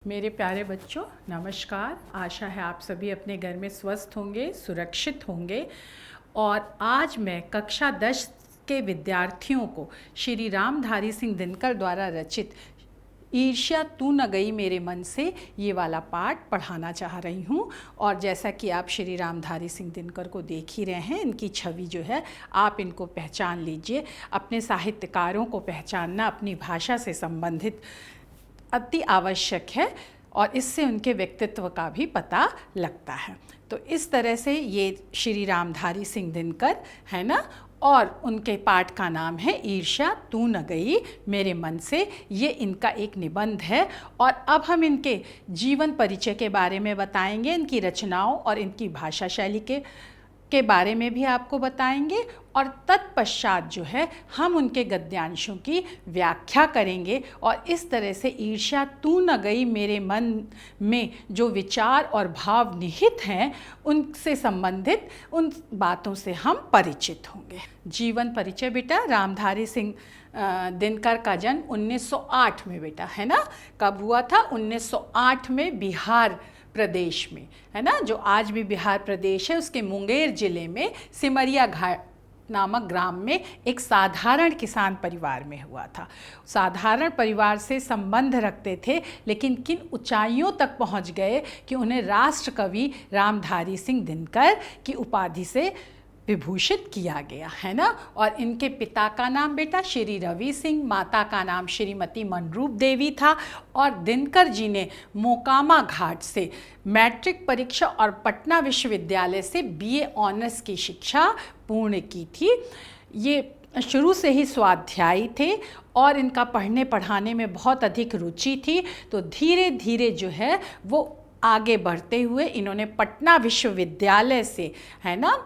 मेरे प्यारे बच्चों, नमस्कार। आशा है आप सभी अपने घर में स्वस्थ होंगे, सुरक्षित होंगे। और आज मैं कक्षा 10 के विद्यार्थियों को श्री रामधारी सिंह दिनकर द्वारा रचित ईर्ष्या तू न गई मेरे मन से ये वाला पाठ पढ़ाना चाह रही हूँ। और जैसा कि आप श्री रामधारी सिंह दिनकर को देख ही रहे हैं, इनकी छवि जो है आप इनको पहचान लीजिए। अपने साहित्यकारों को पहचानना अपनी भाषा से संबंधित अति आवश्यक है और इससे उनके व्यक्तित्व का भी पता लगता है। तो इस तरह से ये श्री रामधारी सिंह दिनकर है ना, और उनके पाठ का नाम है ईर्ष्या तू न गई मेरे मन से। ये इनका एक निबंध है और अब हम इनके जीवन परिचय के बारे में बताएंगे, इनकी रचनाओं और इनकी भाषा शैली के बारे में भी आपको बताएंगे। और तत्पश्चात जो है हम उनके गद्यांशों की व्याख्या करेंगे और इस तरह से ईर्ष्या तू न गई मेरे मन में जो विचार और भाव निहित हैं उनसे संबंधित उन बातों से हम परिचित होंगे। जीवन परिचय बेटा, रामधारी सिंह दिनकर का जन्म 1908 में बेटा है ना। कब हुआ था? 1908 में बिहार प्रदेश में, है ना, जो आज भी बिहार प्रदेश है, उसके मुंगेर जिले में सिमरिया घाट नामक ग्राम में एक साधारण किसान परिवार में हुआ था। साधारण परिवार से संबंध रखते थे, लेकिन किन ऊंचाइयों तक पहुंच गए कि उन्हें राष्ट्र कवि रामधारी सिंह दिनकर की उपाधि से विभूषित किया गया, है ना। और इनके पिता का नाम बेटा श्री रवि सिंह, माता का नाम श्रीमती मनरूप देवी था। और दिनकर जी ने मोकामा घाट से मैट्रिक परीक्षा और पटना विश्वविद्यालय से बीए ऑनर्स की शिक्षा पूर्ण की थी। ये शुरू से ही स्वाध्यायी थे और इनका पढ़ने पढ़ाने में बहुत अधिक रुचि थी। तो धीरे धीरे जो है वो आगे बढ़ते हुए इन्होंने पटना विश्वविद्यालय से, है ना,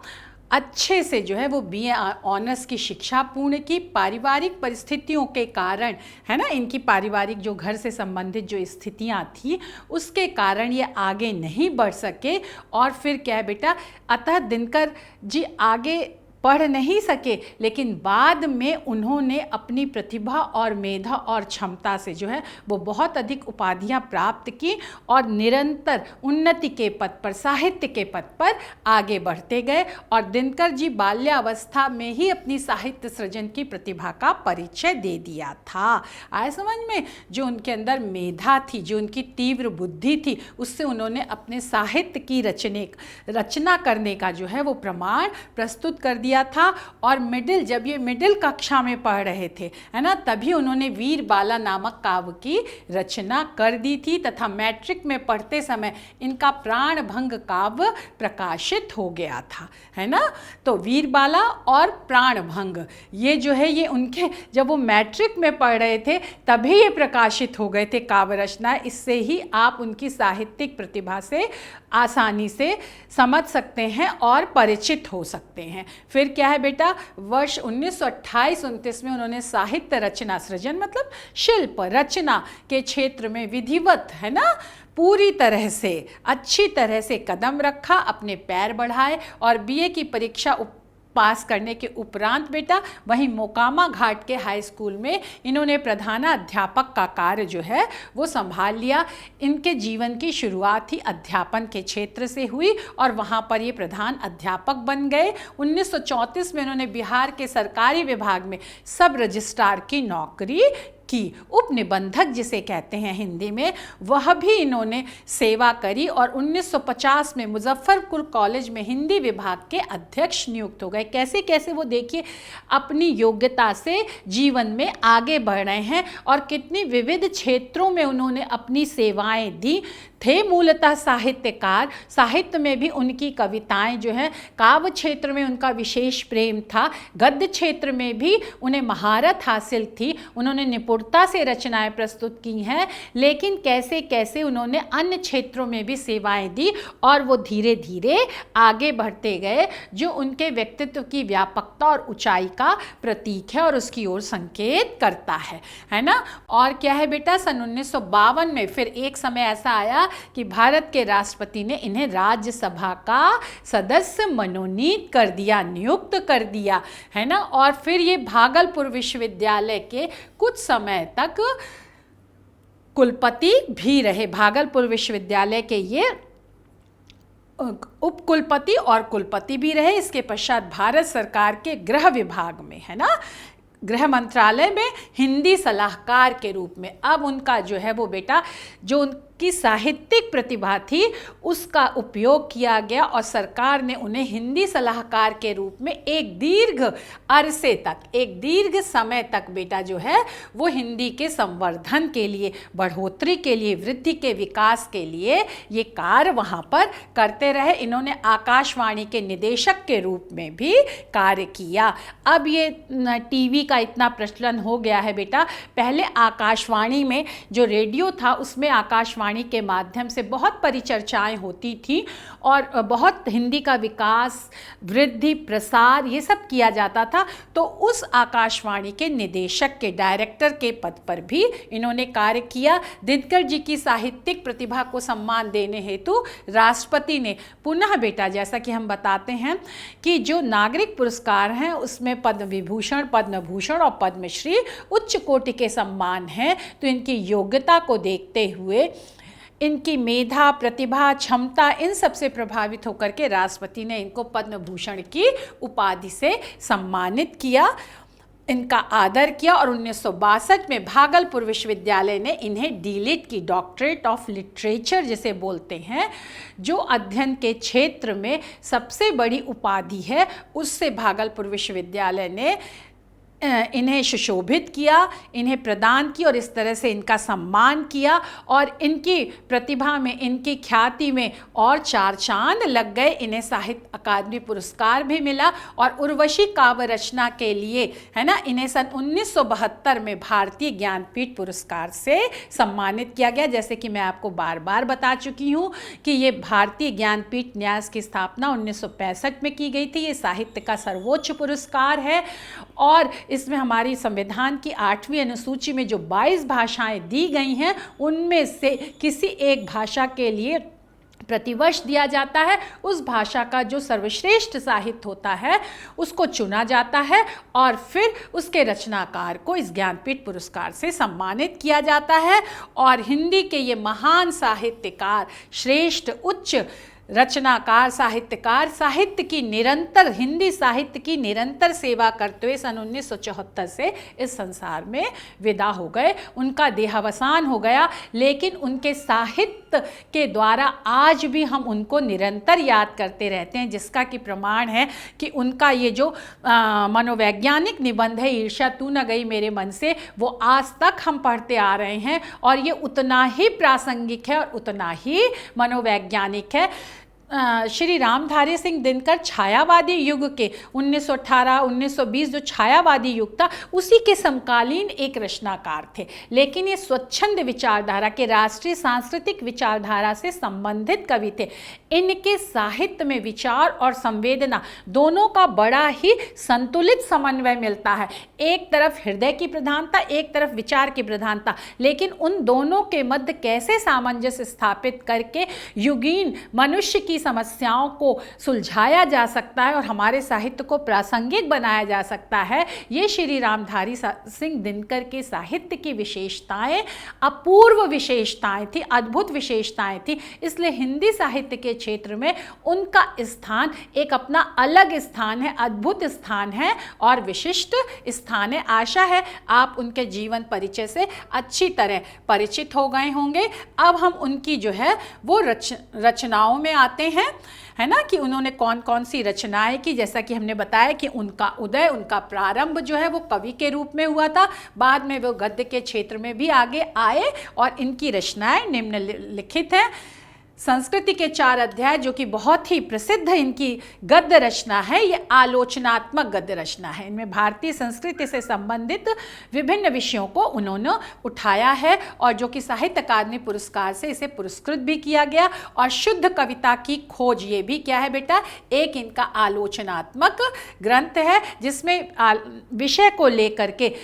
अच्छे से जो है वो बीए ऑनर्स की शिक्षा पूर्ण की। पारिवारिक परिस्थितियों के कारण, है ना, इनकी पारिवारिक जो घर से संबंधित जो स्थितियां थी उसके कारण ये आगे नहीं बढ़ सके। और फिर क्या है बेटा, अतः दिनकर जी आगे पढ़ नहीं सके, लेकिन बाद में उन्होंने अपनी प्रतिभा और मेधा और क्षमता से जो है वो बहुत अधिक उपाधियां प्राप्त की और निरंतर उन्नति के पथ पर, साहित्य के पथ पर आगे बढ़ते गए। और दिनकर जी बाल्यावस्था में ही अपनी साहित्य सृजन की प्रतिभा का परिचय दे दिया था। आए समझ में? जो उनके अंदर मेधा थी, जो उनकी तीव्र बुद्धि थी, उससे उन्होंने अपने साहित्य की रचना करने का जो है वो प्रमाण प्रस्तुत कर दिया था। और जब ये मिडिल कक्षा में पढ़ रहे थे, है ना, तभी उन्होंने वीर बाला नामक काव्य की रचना कर दी थी तथा मैट्रिक में पढ़ते समय इनका प्राण भंग काव्य प्रकाशित हो गया था, है ना। तो वीर बाला और प्राण भंग ये जो है ये उनके, जब वो मैट्रिक में पढ़ रहे थे तभी ये प्रकाशित हो गए थे काव्य रचना। इससे ही आप उनकी साहित्यिक प्रतिभा से आसानी से समझ सकते हैं और परिचित हो सकते हैं। फिर क्या है बेटा, वर्ष 1928-29 में उन्होंने साहित्य रचना सृजन मतलब शिल्प रचना के क्षेत्र में विधिवत, है ना, पूरी तरह से अच्छी तरह से कदम रखा, अपने पैर बढ़ाए। और बीए की परीक्षा पास करने के उपरांत बेटा वहीं मोकामा घाट के हाई स्कूल में इन्होंने प्रधानाध्यापक का कार्य जो है वो संभाल लिया। इनके जीवन की शुरुआत ही अध्यापन के क्षेत्र से हुई और वहाँ पर ये प्रधान अध्यापक बन गए। 1934 में उन्होंने बिहार के सरकारी विभाग में सब रजिस्ट्रार की नौकरी की। उप निबंधक जिसे कहते हैं हिंदी में, वह भी इन्होंने सेवा करी और 1950 में मुजफ्फरपुर कॉलेज में हिंदी विभाग के अध्यक्ष नियुक्त हो गए। कैसे कैसे वो देखिए अपनी योग्यता से जीवन में आगे बढ़ रहे हैं और कितनी विविध क्षेत्रों में उन्होंने अपनी सेवाएं दी। थे मूलतः साहित्यकार, साहित्य में भी उनकी कविताएं जो हैं, काव्य क्षेत्र में उनका विशेष प्रेम था, गद्य क्षेत्र में भी उन्हें महारत हासिल थी, उन्होंने निपुणता से रचनाएं प्रस्तुत की हैं। लेकिन कैसे कैसे उन्होंने अन्य क्षेत्रों में भी सेवाएं दी और वो धीरे धीरे आगे बढ़ते गए, जो उनके व्यक्तित्व की व्यापकता और ऊंचाई का प्रतीक है और उसकी ओर संकेत करता है ना। और क्या है बेटा, सन 1952 में फिर एक समय ऐसा आया कि भारत के राष्ट्रपति ने इन्हें राज्यसभा का सदस्य मनोनीत कर दिया, नियुक्त कर दिया, है ना। और फिर ये भागलपुर विश्वविद्यालय के कुछ समय तक कुलपति भी रहे। भागलपुर विश्वविद्यालय के ये उप कुलपति और कुलपति भी रहे। इसके पश्चात भारत सरकार के गृह विभाग में, है ना, गृह मंत्रालय में हिंदी सलाहकार के रूप में। अब उनका जो है वो बेटा, जो उनकी साहित्यिक प्रतिभा थी उसका उपयोग किया गया और सरकार ने उन्हें हिंदी सलाहकार के रूप में एक दीर्घ अरसे तक, एक दीर्घ समय तक बेटा जो है वो हिंदी के संवर्धन के लिए, बढ़ोतरी के लिए, वृद्धि के विकास के लिए ये कार्य वहाँ पर करते रहे। इन्होंने आकाशवाणी के निदेशक के रूप में भी कार्य किया। अब ये टीवी का इतना प्रचलन हो गया है बेटा, पहले आकाशवाणी में जो रेडियो था उसमें आकाशवाणी के माध्यम से बहुत परिचर्चाएं होती थी और बहुत हिंदी का विकास, वृद्धि, प्रसार ये सब किया जाता था। तो उस आकाशवाणी के निदेशक के, डायरेक्टर के पद पर भी इन्होंने कार्य किया। दिनकर जी की साहित्यिक प्रतिभा को सम्मान देने हेतु राष्ट्रपति ने पुनः बेटा, जैसा कि हम बताते हैं कि जो नागरिक पुरस्कार हैं उसमें पद्म विभूषण, पद्म भूषण और पद्मश्री उच्च कोटि के सम्मान हैं। तो इनकी योग्यता को देखते हुए, इनकी मेधा, प्रतिभा, क्षमता, इन सब से प्रभावित होकर के राष्ट्रपति ने इनको पद्म भूषण की उपाधि से सम्मानित किया, इनका आदर किया। और 1962 में भागलपुर विश्वविद्यालय ने इन्हें डीलिट की, डॉक्टरेट ऑफ लिटरेचर जिसे बोलते हैं, जो अध्ययन के क्षेत्र में सबसे बड़ी उपाधि है, उससे भागलपुर विश्वविद्यालय ने इन्हें सुशोभित किया, इन्हें प्रदान किया और इस तरह से इनका सम्मान किया। और इनकी प्रतिभा में, इनकी ख्याति में और चार चांद लग गए। इन्हें साहित्य अकादमी पुरस्कार भी मिला और उर्वशी काव्य रचना के लिए, है ना, इन्हें सन 1972 में भारतीय ज्ञानपीठ पुरस्कार से सम्मानित किया गया। जैसे कि मैं आपको बार बार बता चुकी हूँ कि ये भारतीय ज्ञानपीठ न्यास की स्थापना 1965 में की गई थी। ये साहित्य का सर्वोच्च पुरस्कार है और इसमें हमारी संविधान की 8वीं अनुसूची में जो 22 भाषाएं दी गई हैं उनमें से किसी एक भाषा के लिए प्रतिवर्ष दिया जाता है। उस भाषा का जो सर्वश्रेष्ठ साहित्य होता है उसको चुना जाता है और फिर उसके रचनाकार को इस ज्ञानपीठ पुरस्कार से सम्मानित किया जाता है। और हिंदी के ये महान साहित्यकार, श्रेष्ठ उच्च रचनाकार, साहित्यकार, साहित्य की निरंतर, हिंदी साहित्य की निरंतर सेवा करते हुए सन 1974 से इस संसार में विदा हो गए। उनका देहावसान हो गया, लेकिन उनके साहित्य के द्वारा आज भी हम उनको निरंतर याद करते रहते हैं, जिसका कि प्रमाण है कि उनका ये जो मनोवैज्ञानिक निबंध है, ईर्ष्या तू न गई मेरे मन से, वो आज तक हम पढ़ते आ रहे हैं और ये उतना ही प्रासंगिक है और उतना ही मनोवैज्ञानिक है। श्री रामधारी सिंह दिनकर छायावादी युग के 1918-1920 जो छायावादी युग था उसी के समकालीन एक रचनाकार थे, लेकिन ये स्वच्छंद विचारधारा के, राष्ट्रीय सांस्कृतिक विचारधारा से संबंधित कवि थे। इनके साहित्य में विचार और संवेदना दोनों का बड़ा ही संतुलित समन्वय मिलता है। एक तरफ हृदय की प्रधानता, एक तरफ विचार की प्रधानता, लेकिन उन दोनों के मध्य कैसे सामंजस्य स्थापित करके युगीन मनुष्य की समस्याओं को सुलझाया जा सकता है और हमारे साहित्य को प्रासंगिक बनाया जा सकता है, ये श्री रामधारी सिंह दिनकर के साहित्य की विशेषताएं, अपूर्व विशेषताएं थी, अद्भुत विशेषताएं थी। इसलिए हिंदी साहित्य के क्षेत्र में उनका स्थान एक अपना अलग स्थान है, अद्भुत स्थान है और विशिष्ट स्थान है। आशा है आप उनके जीवन परिचय से अच्छी तरह परिचित हो गए होंगे। अब हम उनकी जो है वो रचनाओं में आते हैं, है ना, कि उन्होंने कौन कौन सी रचनाएं की। जैसा कि हमने बताया कि उनका उदय, उनका प्रारंभ जो है वो कवि के रूप में हुआ था, बाद में वो गद्य के क्षेत्र में भी आगे आए और इनकी रचनाएं निम्नलिखित हैं। संस्कृति के 4 अध्याय जो कि बहुत ही प्रसिद्ध इनकी गद्य रचना है, ये आलोचनात्मक गद्य रचना है। इनमें भारतीय संस्कृति से संबंधित विभिन्न विषयों को उन्होंने उठाया है और जो कि साहित्य अकादमी पुरस्कार से इसे पुरस्कृत भी किया गया। और शुद्ध कविता की खोज, ये भी क्या है बेटा, एक इनका आलोचनात्मक ग्रंथ है जिसमें विषय को लेकर के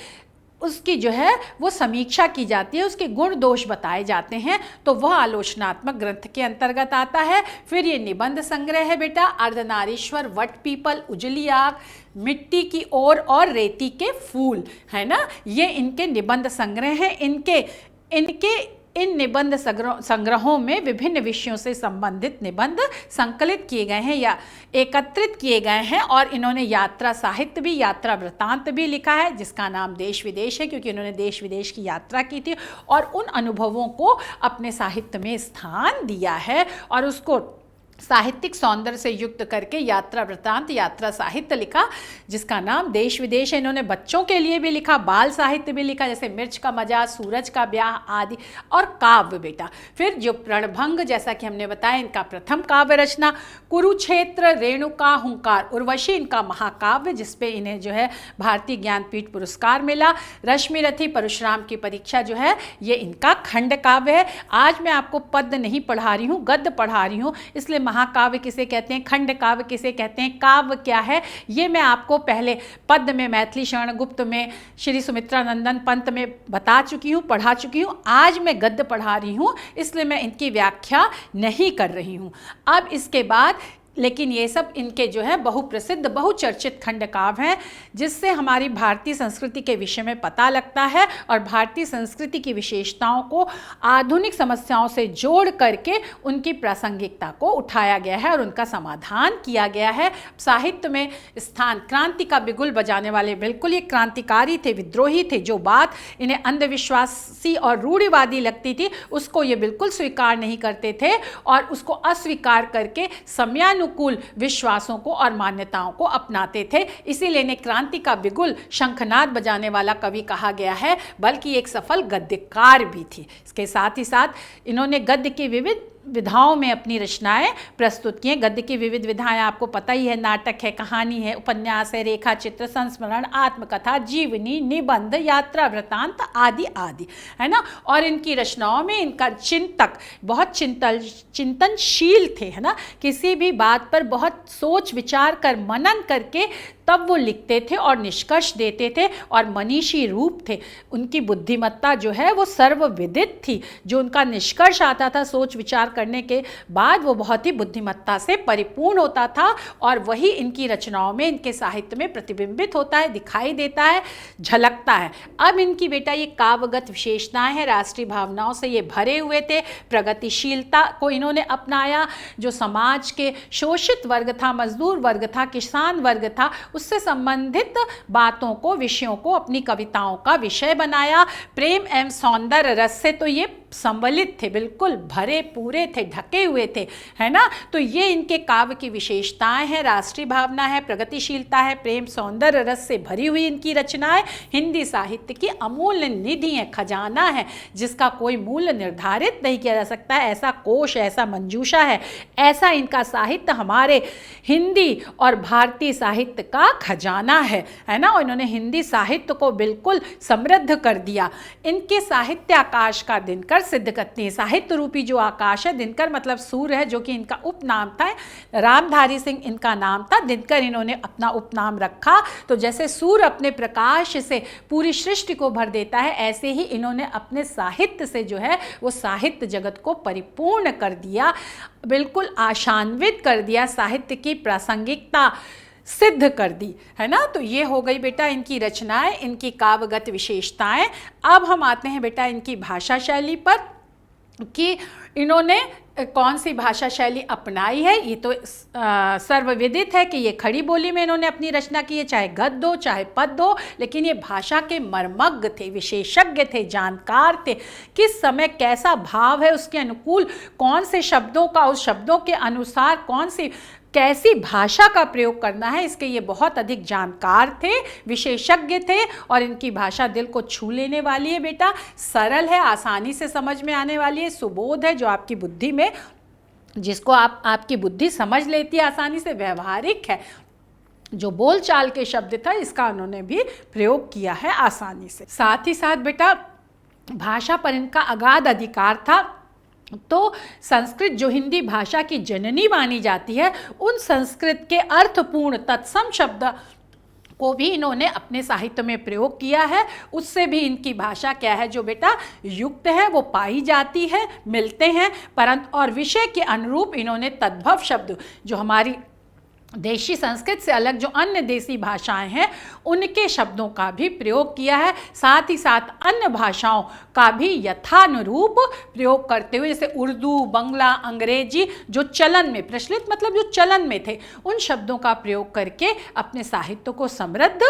उसकी जो है वो समीक्षा की जाती है, उसके गुण दोष बताए जाते हैं, तो वह आलोचनात्मक ग्रंथ के अंतर्गत आता है। फिर ये निबंध संग्रह है बेटा, अर्धनारीश्वर, वट पीपल, उजली आग, मिट्टी की ओर और रेती के फूल, है ना, ये इनके निबंध संग्रह हैं। इनके इन निबंध संग्रहों में विभिन्न विषयों से संबंधित निबंध संकलित किए गए हैं या एकत्रित किए गए हैं। और इन्होंने यात्रा साहित्य भी, यात्रा वृत्तांत भी लिखा है, जिसका नाम देश विदेश है, क्योंकि इन्होंने देश विदेश की यात्रा की थी और उन अनुभवों को अपने साहित्य में स्थान दिया है और उसको साहित्यिक सौंदर्य से युक्त करके यात्रा वृत्तांत, यात्रा साहित्य लिखा, जिसका नाम देश विदेश है। इन्होंने बच्चों के लिए भी लिखा, बाल साहित्य भी लिखा, जैसे मिर्च का मजा, सूरज का ब्याह आदि, और काव्य बेटा। फिर जो प्रणभंग, जैसा कि हमने बताया, इनका प्रथम काव्य रचना, कुरुक्षेत्र, रेणुका, हुंकार, उर्वशी इनका महाकाव्य, जिसपे इन्हें जो है भारतीय ज्ञानपीठ पुरस्कार मिला। रश्मिरथी, परशुराम की परीक्षा जो है, ये इनका खंड काव्य है। आज मैं आपको पद्य नहीं पढ़ा रही हूँ, गद्य पढ़ा रही हूँ, इसलिए महाकाव्य किसे कहते हैं, खंड काव्य किसे कहते हैं, काव्य क्या है, ये मैं आपको पहले पद्य में, मैथिली शरण गुप्त में, श्री सुमित्रा नंदन पंत में बता चुकी हूँ, पढ़ा चुकी हूँ। आज मैं गद्य पढ़ा रही हूँ, इसलिए मैं इनकी व्याख्या नहीं कर रही हूँ। अब इसके बाद, लेकिन ये सब इनके जो है बहुप्रसिद्ध, बहुचर्चित खंड काव्य हैं, जिससे हमारी भारतीय संस्कृति के विषय में पता लगता है और भारतीय संस्कृति की विशेषताओं को आधुनिक समस्याओं से जोड़ करके उनकी प्रासंगिकता को उठाया गया है और उनका समाधान किया गया है। साहित्य में स्थान, क्रांति का बिगुल बजाने वाले, बिल्कुल ये क्रांतिकारी थे, विद्रोही थे। जो बात इन्हें अंधविश्वासी और रूढ़िवादी लगती थी, उसको ये बिल्कुल स्वीकार नहीं करते थे और उसको अस्वीकार करके समयानुकूल विश्वासों को और मान्यताओं को अपनाते थे। इसीलिए इन्हें क्रांति का बिगुल, शंखनाद बजाने वाला कवि कहा गया है, बल्कि एक सफल गद्यकार भी थी। इसके साथ ही साथ इन्होंने गद्य की विविध विधाओं में अपनी रचनाएं प्रस्तुत की हैं। गद्य की विविध विधाएं आपको पता ही है, नाटक है, कहानी है, उपन्यास है, रेखा चित्र, संस्मरण, आत्मकथा, जीवनी, निबंध, यात्रा वृत्तांत आदि आदि, है ना। और इनकी रचनाओं में इनका चिंतक बहुत चिंतनशील थे, है ना। किसी भी बात पर बहुत सोच विचार कर, मनन करके तब वो लिखते थे और निष्कर्ष देते थे और मनीषी रूप थे। उनकी बुद्धिमत्ता जो है वो सर्वविदित थी। जो उनका निष्कर्ष आता था सोच विचार करने के बाद, वो बहुत ही बुद्धिमत्ता से परिपूर्ण होता था और वही इनकी रचनाओं में, इनके साहित्य में प्रतिबिंबित होता है, दिखाई देता है, झलकता है। अब इनकी बेटा ये काव्यगत विशेषताएं हैं, राष्ट्रीय भावनाओं से ये भरे हुए थे। प्रगतिशीलता को इन्होंने अपनाया। जो समाज के शोषित वर्ग था, मजदूर वर्ग था, किसान वर्ग था, उससे संबंधित बातों को, विषयों को अपनी कविताओं का विषय बनाया। प्रेम एवं सौंदर्य रस से तो ये संबलित थे, बिल्कुल भरे पूरे थे, ढके हुए थे, है ना। तो ये इनके काव्य की विशेषताएं हैं। राष्ट्रीय भावना है, प्रगतिशीलता है, प्रेम सौंदर्य रस से भरी हुई इनकी रचनाएं हिंदी साहित्य की अमूल्य निधि है, खजाना है, जिसका कोई मूल्य निर्धारित नहीं किया जा सकता है। ऐसा कोश, ऐसा मंजूषा है, ऐसा इनका साहित्य हमारे हिंदी और भारतीय साहित्य का खजाना है ना। और इन्होंने हिंदी साहित्य को बिल्कुल समृद्ध कर दिया। इनके साहित्य आकाश का दिनकर सिद्ध करते हैं। साहित्य रूपी जो आकाश है, दिनकर मतलब सूर्य है, जो कि इनका उपनाम था। रामधारी सिंह इनका नाम था, दिनकर इन्होंने अपना उपनाम रखा। तो जैसे सूर्य अपने प्रकाश से पूरी सृष्टि को भर देता है, ऐसे ही इन्होंने अपने साहित्य से जो है वो साहित्य जगत को परिपूर्ण कर दिया, बिल्कुल आशान्वित कर दिया, साहित्य की प्रासंगिकता सिद्ध कर दी, है ना। तो ये हो गई बेटा इनकी रचनाएं, इनकी काव्यगत विशेषताएं। अब हम आते हैं बेटा इनकी भाषा शैली पर, कि इन्होंने कौन सी भाषा शैली अपनाई है। ये तो सर्वविदित है कि ये खड़ी बोली में इन्होंने अपनी रचना की है, चाहे गद्य हो चाहे पद्य हो। लेकिन ये भाषा के मर्मज्ञ थे, विशेषज्ञ थे, जानकार थे। किस समय कैसा भाव है, उसके अनुकूल कौन से शब्दों का, उस शब्दों के अनुसार कौन सी कैसी भाषा का प्रयोग करना है, इसके ये बहुत अधिक जानकार थे, विशेषज्ञ थे। और इनकी भाषा दिल को छू लेने वाली है बेटा, सरल है, आसानी से समझ में आने वाली है, सुबोध है, जो आपकी बुद्धि में, जिसको आपकी बुद्धि समझ लेती है आसानी से, व्यवहारिक है। जो बोलचाल के शब्द था, इसका उन्होंने भी प्रयोग किया है आसानी से। साथ ही साथ बेटा भाषा पर इनका अगाध अधिकार था। तो संस्कृत जो हिंदी भाषा की जननी मानी जाती है, उन संस्कृत के अर्थपूर्ण तत्सम शब्द को भी इन्होंने अपने साहित्य में प्रयोग किया है। उससे भी इनकी भाषा क्या है, जो बेटा युक्त है, वो पाई जाती है, मिलते हैं। परंतु और विषय के अनुरूप इन्होंने तद्भव शब्द, जो हमारी देशी संस्कृत से अलग जो अन्य देसी भाषाएं हैं उनके शब्दों का भी प्रयोग किया है, साथ ही साथ अन्य भाषाओं का भी यथानुरूप प्रयोग करते हुए, जैसे उर्दू, बंगला, अंग्रेजी जो चलन में प्रचलित, मतलब जो चलन में थे, उन शब्दों का प्रयोग करके अपने साहित्य को समृद्ध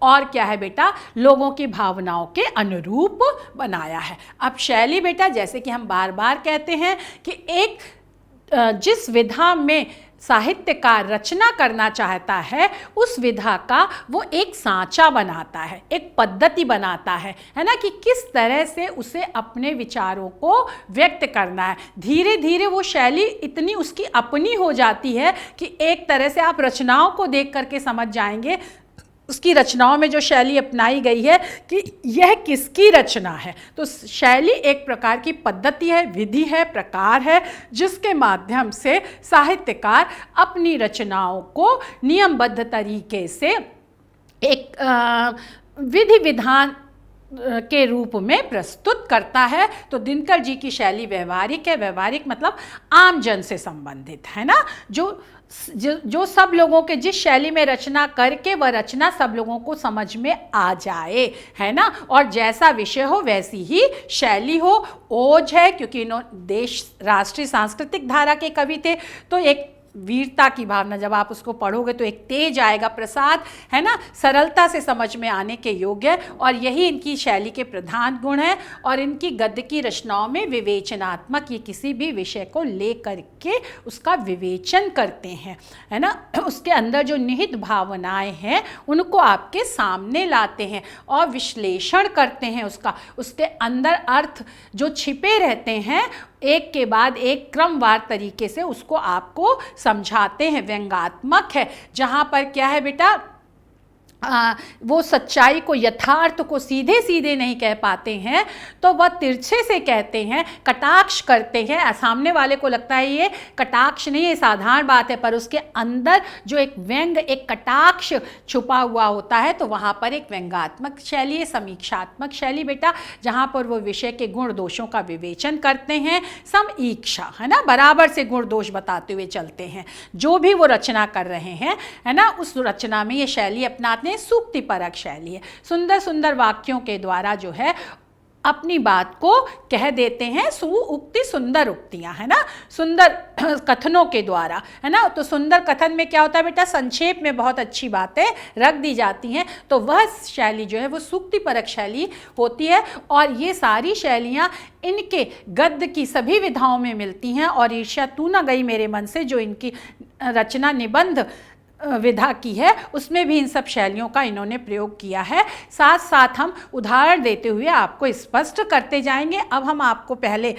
और क्या है बेटा, लोगों की भावनाओं के अनुरूप बनाया है। अब शैली बेटा, जैसे कि हम बार बार कहते हैं कि एक जिस विधा में साहित्यकार रचना करना चाहता है उस विधा का वो एक सांचा बनाता है, एक पद्धति बनाता है ना, कि किस तरह से उसे अपने विचारों को व्यक्त करना है। धीरे धीरे वो शैली इतनी उसकी अपनी हो जाती है कि एक तरह से आप रचनाओं को देख करके समझ जाएंगे उसकी रचनाओं में जो शैली अपनाई गई है कि यह किसकी रचना है। तो शैली एक प्रकार की पद्धति है, विधि है, प्रकार है, जिसके माध्यम से साहित्यकार अपनी रचनाओं को नियमबद्ध तरीके से एक विधि विधान के रूप में प्रस्तुत करता है। तो दिनकर जी की शैली व्यवहारिक है। व्यवहारिक मतलब आम जन से संबंधित है ना, जो सब लोगों के, जिस शैली में रचना करके वह रचना सब लोगों को समझ में आ जाए, है ना, और जैसा विषय हो वैसी ही शैली हो। ओज है क्योंकि इन्होंने देश राष्ट्रीय सांस्कृतिक धारा के कवि थे, तो एक वीरता की भावना, जब आप उसको पढ़ोगे तो एक तेज आएगा, प्रसाद है ना, सरलता से समझ में आने के योग्य, और यही इनकी शैली के प्रधान गुण है। और इनकी गद्य की रचनाओं में विवेचनात्मक, ये किसी भी विषय को ले करके उसका विवेचन करते हैं, है ना, उसके अंदर जो निहित भावनाएं हैं उनको आपके सामने लाते हैं और विश्लेषण करते हैं उसका, उसके अंदर अर्थ जो छिपे रहते हैं एक के बाद एक क्रमवार तरीके से उसको आपको समझाते हैं। व्यंग्यात्मक है, जहाँ पर क्या है बेटा, वो सच्चाई को, यथार्थ को सीधे सीधे नहीं कह पाते हैं, तो वह तिरछे से कहते हैं, कटाक्ष करते हैं। सामने वाले को लगता है ये कटाक्ष नहीं है, साधारण बात है, पर उसके अंदर जो एक व्यंग, एक कटाक्ष छुपा हुआ होता है, तो वहाँ पर एक व्यंग्यात्मक शैली है। समीक्षात्मक शैली बेटा, जहाँ पर वो विषय के गुण दोषों का विवेचन करते हैं। समीक्षा है ना, बराबर से गुण दोष बताते हुए चलते हैं जो भी वो रचना कर रहे हैं, है ना, उस रचना में ये शैली अपनाते हैं। सूक्ति परक शैली है, सुंदर सुंदर वाक्यों के द्वारा जो है अपनी बात को कह देते हैं। सुउक्ति सुंदर उक्तियां, है ना, सुंदर कथनों के द्वारा, है ना। तो सुंदर कथन में क्या होता है बेटा, संक्षेप में बहुत अच्छी बातें रख दी जाती हैं, तो वह शैली जो है वो सूक्ति परक शैली होती है। और ये सारी शैलियाँ इनके गद्य की सभी विधाओं में मिलती हैं। और ईर्ष्या तू न गई मेरे मन से, जो इनकी रचना निबंध विधा की है, उसमें भी इन सब शैलियों का इन्होंने प्रयोग किया है। साथ साथ हम उदाहरण देते हुए आपको स्पष्ट करते जाएंगे। अब हम आपको पहले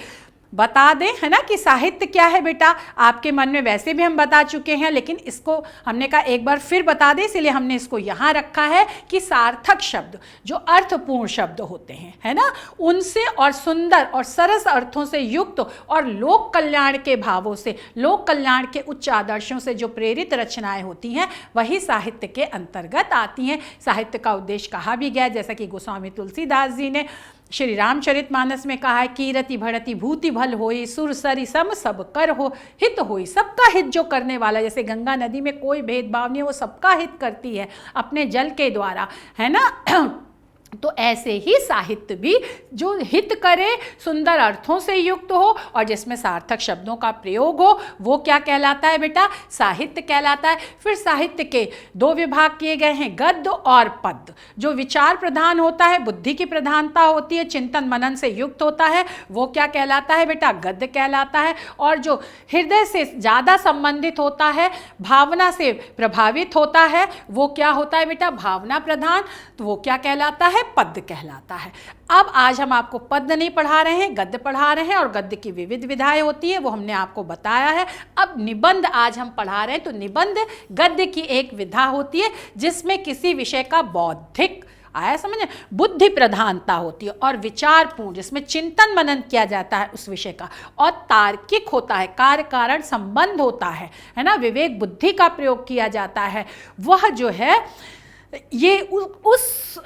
बता दें, है ना, कि साहित्य क्या है बेटा। आपके मन में वैसे भी हम बता चुके हैं, लेकिन इसको हमने कहा एक बार फिर बता दें, इसलिए हमने इसको यहाँ रखा है कि सार्थक शब्द, जो अर्थपूर्ण शब्द होते हैं, है ना, उनसे और सुंदर और सरस अर्थों से युक्त और लोक कल्याण के भावों से, लोक कल्याण के उच्च आदर्शों से जो प्रेरित रचनाएं होती हैं, वही साहित्य के अंतर्गत आती हैं। साहित्य का उद्देश्य कहा भी गया, जैसा कि गोस्वामी तुलसीदास जी ने श्री रामचरितमानस में कहा है, कीरति भड़ति भूति भल होई, सुर सरि सम सब कर हो हित होई। सबका हित जो करने वाला, जैसे गंगा नदी में कोई भेदभाव नहीं, वो सबका हित करती है अपने जल के द्वारा, है ना। तो ऐसे ही साहित्य भी जो हित करे, सुंदर अर्थों से युक्त हो और जिसमें सार्थक शब्दों का प्रयोग हो, वो क्या कहलाता है बेटा, साहित्य कहलाता है। फिर साहित्य के दो विभाग किए गए हैं, गद्य और पद्य। जो विचार प्रधान होता है, बुद्धि की प्रधानता होती है, चिंतन मनन से युक्त होता है, वो क्या कहलाता है बेटा, गद्य कहलाता है। और जो हृदय से ज़्यादा संबंधित होता है, भावना से प्रभावित होता है, वो क्या होता है बेटा, भावना प्रधान, तो वो क्या कहलाता है, पद्य कहलाता है। अब आज हम आपको पद्य नहीं पढ़ा रहे हैं, गद्य पढ़ा रहे हैं, और गद्य की विविध विधाएं होती है, वो हमने आपको बताया है। अब निबंध आज हम पढ़ा रहे हैं, तो निबंध गद्य की एक विधा होती है जिसमें किसी विषय का बौद्धिक, आया समझ, बुद्धि प्रधानता होती है, और विचारपूर्ण, जिसमें चिंतन मनन किया जाता है उस विषय का, और तार्किक होता है, कार्य कारण संबंध होता है ना, विवेक बुद्धि का प्रयोग किया जाता है। वह जो है ये उस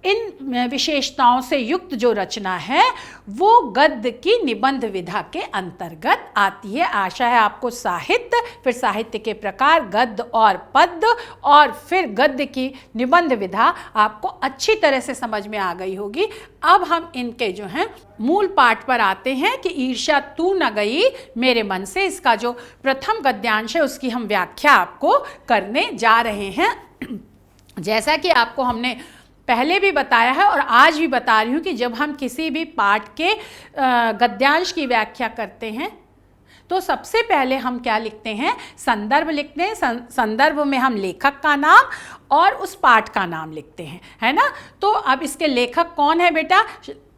इन विशेषताओं से युक्त जो रचना है वो गद्य की निबंध विधा के अंतर्गत आती है। आशा है आपको साहित्य, फिर साहित्य के प्रकार, गद्य और पद्य, और फिर गद्य की निबंध विधा आपको अच्छी तरह से समझ में आ गई होगी। अब हम इनके जो हैं मूल पाठ पर आते हैं कि ईर्ष्या तू न गई मेरे मन से। इसका जो प्रथम गद्यांश है उसकी हम व्याख्या आपको करने जा रहे हैं। जैसा कि आपको हमने पहले भी बताया है और आज भी बता रही हूँ कि जब हम किसी भी पाठ के गद्यांश की व्याख्या करते हैं तो सबसे पहले हम क्या लिखते हैं, संदर्भ लिखते हैं। संदर्भ में हम लेखक का नाम और उस पाठ का नाम लिखते हैं, है ना। तो अब इसके लेखक कौन है बेटा,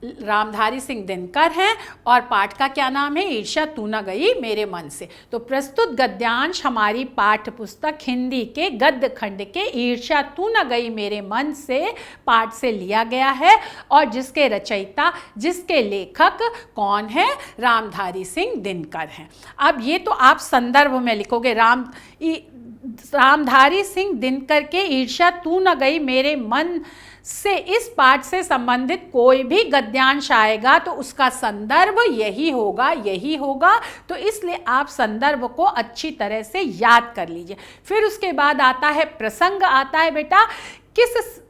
रामधारी सिंह दिनकर हैं, और पाठ का क्या नाम है, ईर्ष्या तू न गई मेरे मन से। तो प्रस्तुत गद्यांश हमारी पाठ्य पुस्तक हिंदी के गद्य खंड के ईर्ष्या तू न गई मेरे मन से पाठ से लिया गया है, और जिसके रचयिता, जिसके लेखक कौन है, रामधारी सिंह दिनकर हैं। अब ये तो आप संदर्भ में लिखोगे, रामधारी सिंह दिनकर के ईर्ष्या तू न गई मेरे मन से इस पाठ से संबंधित कोई भी गद्यांश आएगा तो उसका संदर्भ यही होगा। तो इसलिए आप संदर्भ को अच्छी तरह से याद कर लीजिए। फिर उसके बाद आता है प्रसंग, आता है बेटा किस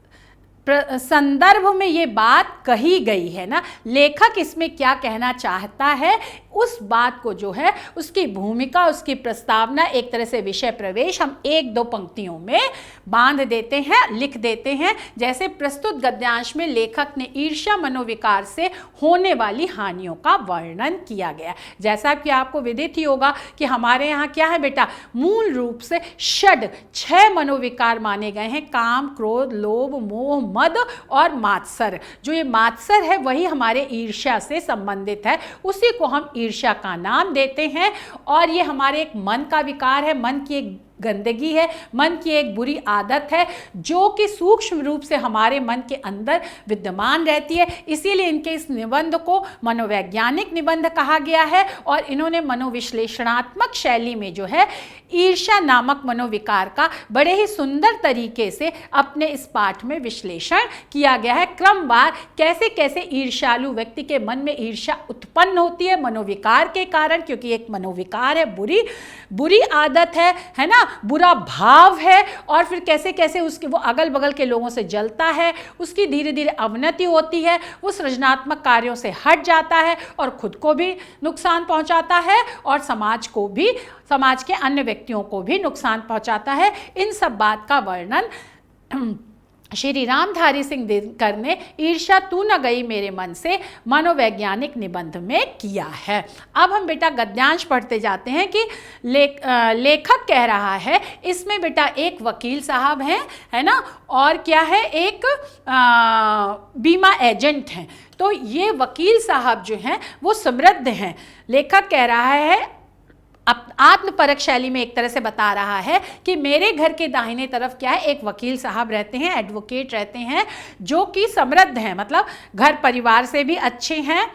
संदर्भ में ये बात कही गई है ना, लेखक इसमें क्या कहना चाहता है, उस बात को जो है उसकी भूमिका, उसकी प्रस्तावना, एक तरह से विषय प्रवेश हम एक दो पंक्तियों में बांध देते हैं, लिख देते हैं। जैसे प्रस्तुत गद्यांश में लेखक ने ईर्ष्या मनोविकार से होने वाली हानियों का वर्णन किया गया। जैसा कि आपको विदित ही होगा कि हमारे यहाँ क्या है बेटा, मूल रूप से 6 मनोविकार माने गए हैं, काम, क्रोध, लोभ, मोह, मद और मात्सर। जो ये मात्सर है वही हमारे ईर्ष्या से संबंधित है, उसी को हम ईर्ष्या का नाम देते हैं। और ये हमारे एक मन का विकार है, मन की एक गंदगी है, मन की एक बुरी आदत है जो कि सूक्ष्म रूप से हमारे मन के अंदर विद्यमान रहती है। इसीलिए इनके इस निबंध को मनोवैज्ञानिक निबंध कहा गया है, और इन्होंने मनोविश्लेषणात्मक शैली में जो है ईर्ष्या नामक मनोविकार का बड़े ही सुंदर तरीके से अपने इस पाठ में विश्लेषण किया गया है। क्रमवार कैसे कैसे ईर्ष्यालु व्यक्ति के मन में ईर्ष्या उत्पन्न होती है मनोविकार के कारण, क्योंकि एक मनोविकार है, बुरी आदत है ना, बुरा भाव है, और फिर कैसे कैसे उसके वो अगल बगल के लोगों से जलता है, उसकी धीरे धीरे अवनति होती है, वो सृजनात्मक कार्यों से हट जाता है और खुद को भी नुकसान पहुंचाता है और समाज को भी, समाज के अन्य व्यक्तियों को भी नुकसान पहुंचाता है। इन सब बात का वर्णन श्री रामधारी सिंह दिनकर ने ईर्ष्या तू न गई मेरे मन से मनोवैज्ञानिक निबंध में किया है। अब हम बेटा गद्यांश पढ़ते जाते हैं कि लेखक कह रहा है, इसमें बेटा एक वकील साहब हैं, है ना, और क्या है, एक बीमा एजेंट हैं। तो ये वकील साहब जो हैं वो समृद्ध हैं। लेखक कह रहा है, आत्मपरक शैली में एक तरह से बता रहा है कि मेरे घर के दाहिने तरफ क्या है, एक वकील साहब रहते हैं, एडवोकेट रहते हैं, जो कि समृद्ध हैं, मतलब घर परिवार से भी अच्छे हैं,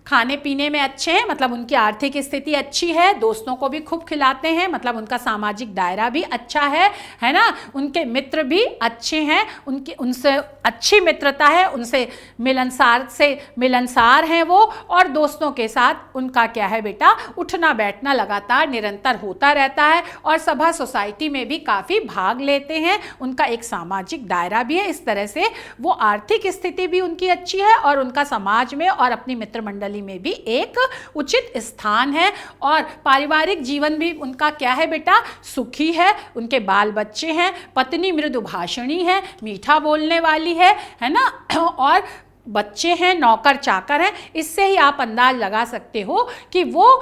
खाने पीने में अच्छे हैं, मतलब उनकी आर्थिक स्थिति अच्छी है, दोस्तों को भी खूब खिलाते हैं, मतलब उनका सामाजिक दायरा भी अच्छा है ना, उनके मित्र भी अच्छे हैं, उनसे अच्छी मित्रता है, उनसे मिलनसार हैं वो, और दोस्तों के साथ उनका क्या है बेटा, उठना बैठना लगातार निरंतर होता रहता है, और सभा सोसाइटी में भी काफ़ी भाग लेते हैं, उनका एक सामाजिक दायरा भी है। इस तरह से वो आर्थिक स्थिति भी उनकी अच्छी है और उनका समाज में और अपनी मित्र मंडली में भी एक उचित स्थान है, और पारिवारिक जीवन भी उनका क्या है बेटा, सुखी है, उनके बाल बच्चे हैं, पत्नी मृदु भाषणी है, मीठा बोलने वाली है ना, और बच्चे हैं, नौकर चाकर हैं। इससे ही आप अंदाज लगा सकते हो कि वो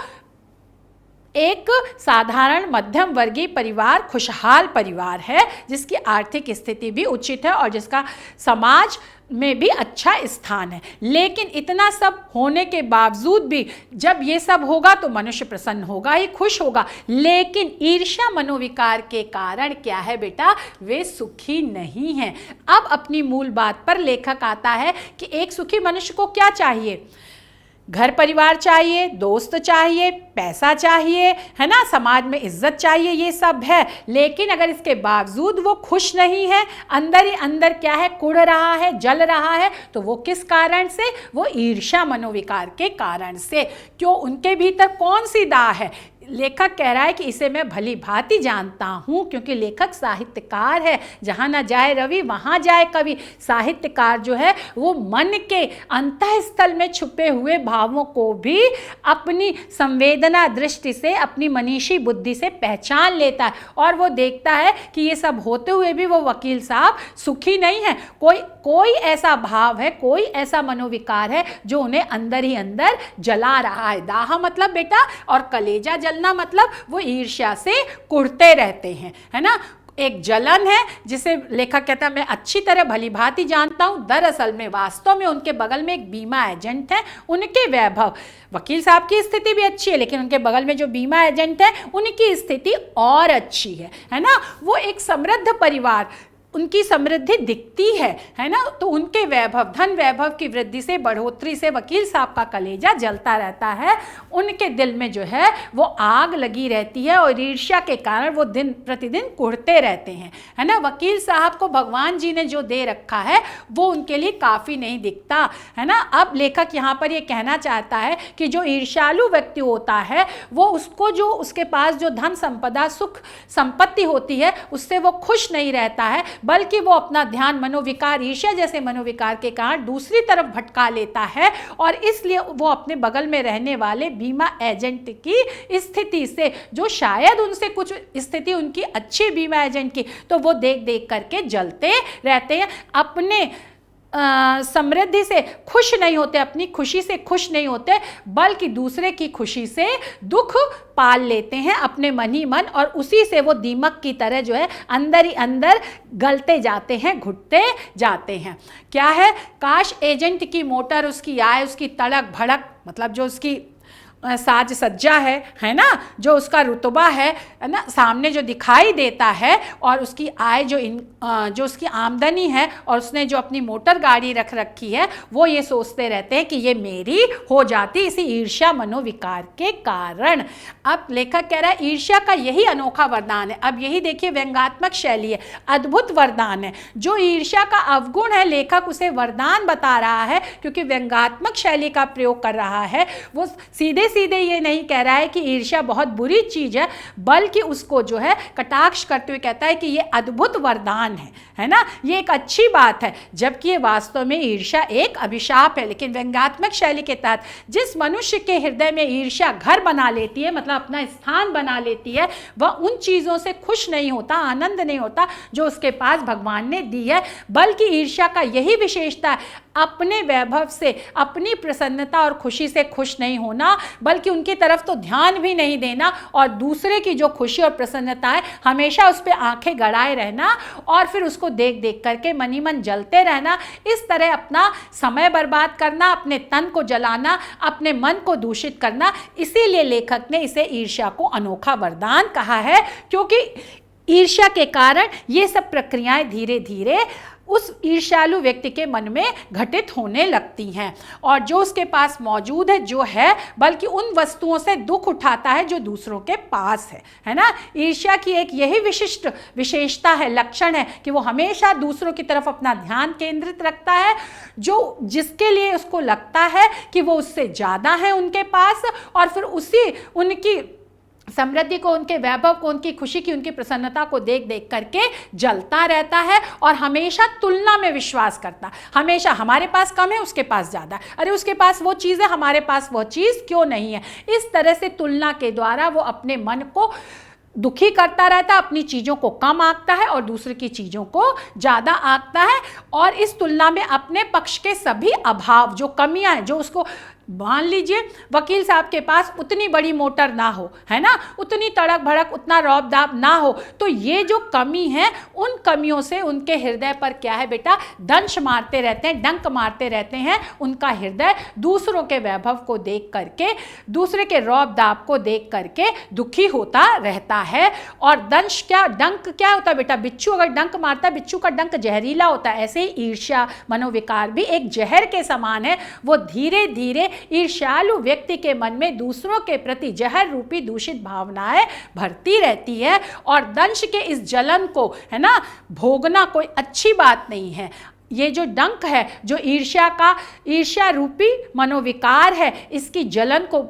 एक साधारण मध्यम वर्गीय परिवार, खुशहाल परिवार है, जिसकी आर्थिक स्थिति भी उचित है और जिसका समाज में भी अच्छा स्थान है। लेकिन इतना सब होने के बावजूद भी जब ये सब होगा तो मनुष्य प्रसन्न होगा ही, खुश होगा, लेकिन ईर्ष्या मनोविकार के कारण क्या है बेटा, वे सुखी नहीं हैं। अब अपनी मूल बात पर लेखक आता है कि एक सुखी मनुष्य को क्या चाहिए, घर परिवार चाहिए, दोस्त चाहिए, पैसा चाहिए, है ना, समाज में इज्जत चाहिए, ये सब है, लेकिन अगर इसके बावजूद वो खुश नहीं है, अंदर ही अंदर क्या है, कुढ़ रहा है, जल रहा है, तो वो किस कारण से? वो ईर्ष्या मनोविकार के कारण से। क्यों? उनके भीतर कौन सी दाह है? लेखक कह रहा है कि इसे मैं भली भांति जानता हूँ, क्योंकि लेखक साहित्यकार है, जहाँ ना जाए रवि वहाँ जाए कवि। साहित्यकार जो है वो मन के अंतःस्थल में छुपे हुए भावों को भी अपनी संवेदना दृष्टि से, अपनी मनीषी बुद्धि से पहचान लेता है, और वो देखता है कि ये सब होते हुए भी वो वकील साहब सुखी नहीं है। कोई ऐसा भाव है, कोई ऐसा मनोविकार है जो उन्हें अंदर ही अंदर जला रहा है। दाह मतलब बेटा, और कलेजा जलना मतलब वो ईर्ष्या से कुढ़ते रहते हैं, है ना। एक जलन है जिसे लेखक कहता है मैं अच्छी तरह भली भांति जानता हूँ। दरअसल में वास्तव में उनके बगल में एक बीमा एजेंट है, उनके वैभव, वकील साहब की स्थिति भी अच्छी है, लेकिन उनके बगल में जो बीमा एजेंट है उनकी स्थिति और अच्छी है ना। वो एक समृद्ध परिवार, उनकी समृद्धि दिखती है ना। तो उनके वैभव, धन वैभव की वृद्धि से, बढ़ोतरी से वकील साहब का कलेजा जलता रहता है। उनके दिल में जो है वो आग लगी रहती है, और ईर्ष्या के कारण वो दिन प्रतिदिन कुढ़ते रहते हैं, है ना। वकील साहब को भगवान जी ने जो दे रखा है वो उनके लिए काफ़ी नहीं दिखता, है ना। अब लेखक यहाँ पर ये कहना चाहता है कि जो ईर्ष्यालु व्यक्ति होता है वो उसको जो उसके पास जो धन संपदा, सुख संपत्ति होती है, उससे वो खुश नहीं रहता है, बल्कि वो अपना ध्यान मनोविकार, ईर्ष्या जैसे मनोविकार के कारण दूसरी तरफ भटका लेता है, और इसलिए वो अपने बगल में रहने वाले बीमा एजेंट की स्थिति से, जो शायद उनसे कुछ स्थिति उनकी अच्छी बीमा एजेंट की, तो वो देख देख करके जलते रहते हैं। अपने समृद्धि से खुश नहीं होते, अपनी खुशी से खुश नहीं होते, बल्कि दूसरे की खुशी से दुख पाल लेते हैं अपने मन ही मन, और उसी से वो दीमक की तरह जो है अंदर ही अंदर गलते जाते हैं, घुटते जाते हैं। क्या है? काश एजेंट की मोटर, उसकी आय, उसकी तड़क भड़क, मतलब जो उसकी साज सज्जा है ना, जो उसका रुतबा है ना, सामने जो दिखाई देता है, और उसकी आय जो उसकी आमदनी है, और उसने जो अपनी मोटर गाड़ी रख रखी है, वो ये सोचते रहते हैं कि ये मेरी हो जाती, इसी ईर्ष्या मनोविकार के कारण। अब लेखक कह रहा है ईर्ष्या का यही अनोखा वरदान है। अब यही देखिए व्यंग्यात्मक शैली है, अद्भुत वरदान है। जो ईर्ष्या का अवगुण है, लेखक उसे वरदान बता रहा है, क्योंकि व्यंग्यात्मक शैली का प्रयोग कर रहा है। वो सीधे सीधे ये नहीं कह रहा है कि ईर्ष्या बहुत बुरी चीज है, बल्कि उसको जो है कटाक्ष करते हुए कहता है कि ये अद्भुत वरदान है ना, ये एक अच्छी बात है, जबकि ये वास्तव में ईर्ष्या एक अभिशाप है। लेकिन व्यंग्यात्मक शैली के तहत जिस मनुष्य के हृदय में ईर्ष्या घर बना लेती है, मतलब अपना स्थान बना लेती है, वह उन चीज़ों से खुश नहीं होता, आनंद नहीं होता जो उसके पास भगवान ने दी है, बल्कि ईर्ष्या का यही विशेषता है, अपने वैभव से, अपनी प्रसन्नता और खुशी से खुश नहीं होना, बल्कि उनकी तरफ तो ध्यान भी नहीं देना, और दूसरे की जो खुशी और प्रसन्नता है हमेशा उस पर आंखें गड़ाए रहना, और फिर उसको देख देख करके मन ही मन जलते रहना। इस तरह अपना समय बर्बाद करना, अपने तन को जलाना, अपने मन को दूषित करना। इसीलिए लेखक ने इसे ईर्ष्या को अनोखा वरदान कहा है, क्योंकि ईर्ष्या के कारण ये सब प्रक्रियाएं धीरे धीरे उस ईर्ष्यालु व्यक्ति के मन में घटित होने लगती हैं, और जो उसके पास मौजूद है, जो है, बल्कि उन वस्तुओं से दुख उठाता है जो दूसरों के पास है ना। ईर्ष्या की एक यही विशिष्ट विशेषता है, लक्षण है, कि वो हमेशा दूसरों की तरफ अपना ध्यान केंद्रित रखता है, जो जिसके लिए उसको लगता है कि वो उससे ज़्यादा है उनके पास, और फिर उसी उनकी समृद्धि को, उनके वैभव को, उनकी खुशी की, उनकी प्रसन्नता को देख देख करके जलता रहता है, और हमेशा तुलना में विश्वास करता, हमेशा हमारे पास कम है, उसके पास ज़्यादा, अरे उसके पास वो चीज़ है, हमारे पास वो चीज़ क्यों नहीं है। इस तरह से तुलना के द्वारा वो अपने मन को दुखी करता रहता है, अपनी चीज़ों को कम आंकता है और दूसरे की चीज़ों को ज़्यादा आंकता है, और इस तुलना में अपने पक्ष के सभी अभाव, जो कमियां हैं, जो उसको, मान लीजिए वकील साहब के पास उतनी बड़ी मोटर ना हो, है ना, उतनी तड़क भड़क, उतना रौब दाब ना हो, तो ये जो कमी है, उन कमियों से उनके हृदय पर क्या है बेटा, दंश मारते रहते हैं, डंक मारते रहते हैं। उनका हृदय दूसरों के वैभव को देख करके, दूसरे के रौब दाब को देख करके दुखी होता रहता है। और दंश क्या, डंक क्या होता है बेटा, बिच्छू अगर डंक मारता है, बिच्छू का डंक जहरीला होता है, ऐसे ही ईर्ष्या मनोविकार भी एक जहर के समान है। वो धीरे धीरे ईर्ष्यालु व्यक्ति के मन में दूसरों के प्रति जहर रूपी दूषित भावनाएं भरती रहती है और दंश के इस जलन को, है ना, भोगना कोई अच्छी बात नहीं है। ये जो डंक है, जो ईर्ष्या रूपी मनोविकार है, इसकी जलन को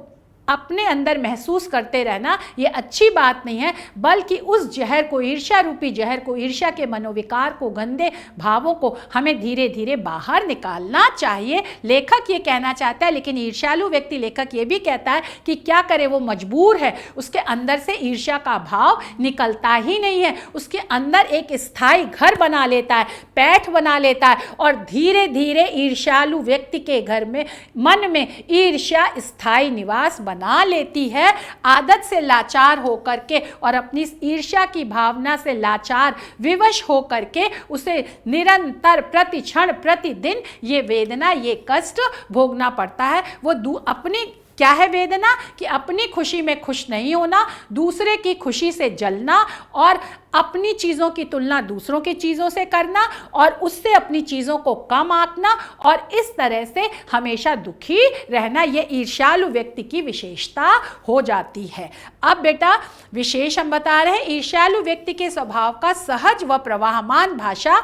अपने अंदर महसूस करते रहना ये अच्छी बात नहीं है, बल्कि उस जहर को, ईर्ष्या रूपी जहर को, ईर्ष्या के मनोविकार को, गंदे भावों को हमें धीरे धीरे बाहर निकालना चाहिए। लेखक ये कहना चाहता है, लेकिन ईर्ष्यालु व्यक्ति, लेखक ये भी कहता है कि क्या करे, वो मजबूर है, उसके अंदर से ईर्ष्या का भाव निकलता ही नहीं है, उसके अंदर एक स्थायी घर बना लेता है, पैठ बना लेता है और धीरे धीरे ईर्ष्यालु व्यक्ति के घर में, मन में ईर्ष्या स्थायी निवास बना लेती है। आदत से लाचार होकर के और अपनी ईर्ष्या की भावना से लाचार विवश होकर के उसे निरंतर प्रति क्षण प्रतिदिन ये वेदना, ये कष्ट भोगना पड़ता है। वो अपनी क्या है वेदना, कि अपनी खुशी में खुश नहीं होना, दूसरे की खुशी से जलना और अपनी चीज़ों की तुलना दूसरों की चीज़ों से करना और उससे अपनी चीज़ों को कम आंकना और इस तरह से हमेशा दुखी रहना, ये ईर्ष्यालु व्यक्ति की विशेषता हो जाती है। अब बेटा विशेष हम बता रहे हैं, ईर्ष्यालु व्यक्ति के स्वभाव का सहज व प्रवाहमान भाषा